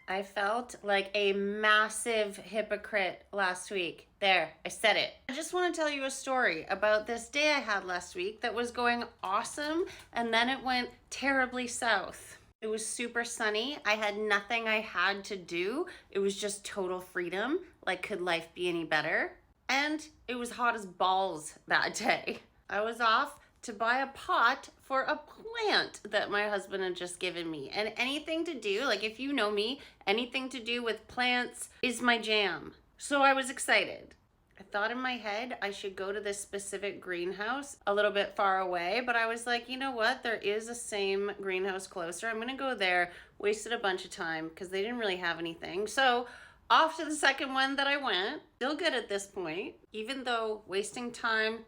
I felt like a massive hypocrite last week. There, I said it. I just want to tell you a story about this day I had last week that was going awesome, and then it went terribly south. It was super sunny. I had nothing I had to do. It was just total freedom. Like, could life be any better? And it was hot as balls that day. I was off to buy a pot for a plant that my husband had just given me. And anything to do, like if you know me, anything to do with plants is my jam. So I was excited. I thought in my head I should go to this specific greenhouse a little bit far away, but I was like, you know what? There is a same greenhouse closer. I'm gonna go there, wasted a bunch of time because they didn't really have anything. So off to the second one that I went, still good at this point, even though wasting time.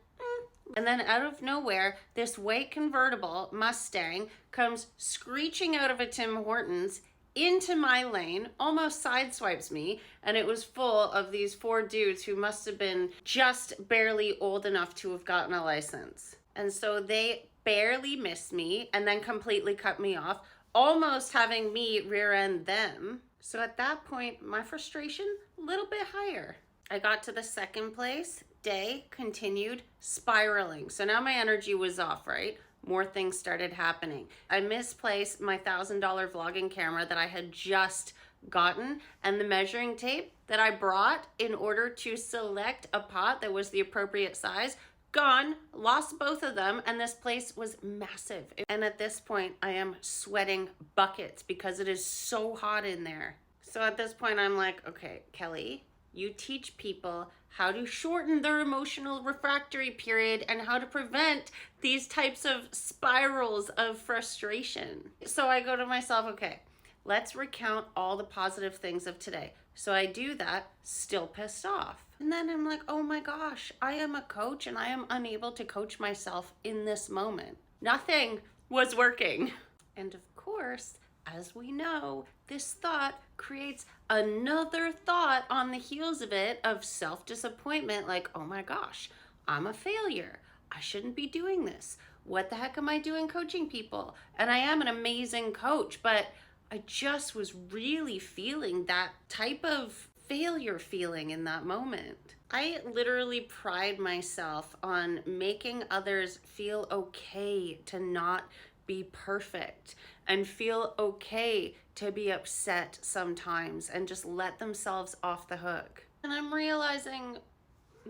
And then out of nowhere, this white convertible Mustang comes screeching out of a Tim Hortons into my lane, almost sideswipes me, and it was full of these four dudes who must have been just barely old enough to have gotten a license. And so they barely missed me and then completely cut me off, almost having me rear end them. So at that point, my frustration, a little bit higher. I got to the second place, day continued spiraling. So now my energy was off, right? More things started happening. I misplaced my $1,000 vlogging camera that I had just gotten, and the measuring tape that I brought in order to select a pot that was the appropriate size, gone, lost both of them, and this place was massive. And at this point, I am sweating buckets because it is so hot in there. So at this point, I'm like, okay, Kelly, you teach people how to shorten their emotional refractory period and how to prevent these types of spirals of frustration. So I go to myself, okay, let's recount all the positive things of today. So I do that, still pissed off. And then I'm like, oh my gosh, I am a coach and I am unable to coach myself in this moment. Nothing was working. And of course, as we know, this thought creates another thought on the heels of it of self-disappointment, like, oh my gosh, I'm a failure. I shouldn't be doing this. What the heck am I doing coaching people? And I am an amazing coach, but I just was really feeling that type of failure feeling in that moment. I literally pride myself on making others feel okay to not be perfect and feel okay to be upset sometimes and just let themselves off the hook. And I'm realizing,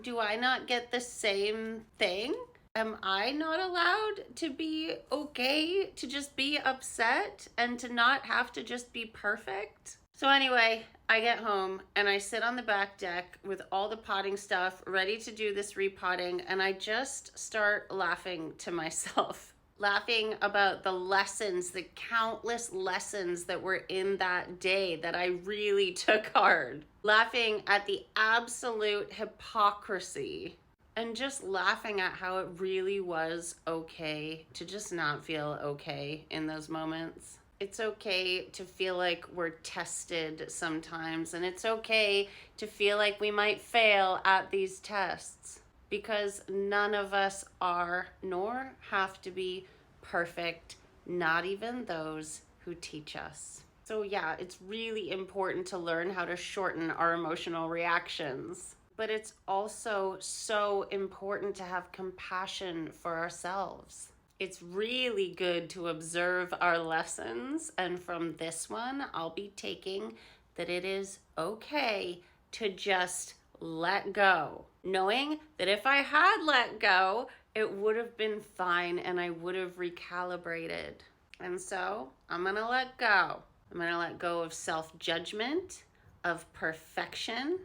do I not get the same thing? Am I not allowed to be okay to just be upset and to not have to just be perfect? So anyway, I get home and I sit on the back deck with all the potting stuff ready to do this repotting, and I just start laughing to myself. Laughing about the lessons, the countless lessons that were in that day that I really took hard. Laughing at the absolute hypocrisy and just laughing at how it really was okay to just not feel okay in those moments. It's okay to feel like we're tested sometimes, and it's okay to feel like we might fail at these tests. Because none of us are nor have to be perfect, not even those who teach us. So yeah, it's really important to learn how to shorten our emotional reactions. But it's also so important to have compassion for ourselves. It's really good to observe our lessons. And from this one, I'll be taking that it is okay to just let go, knowing that if I had let go, it would have been fine and I would have recalibrated. And so I'm gonna let go. I'm gonna let go of self-judgment, of perfection,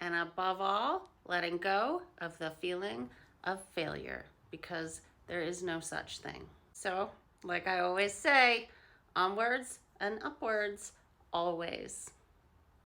and above all, letting go of the feeling of failure, because there is no such thing. So, like I always say, onwards and upwards, always.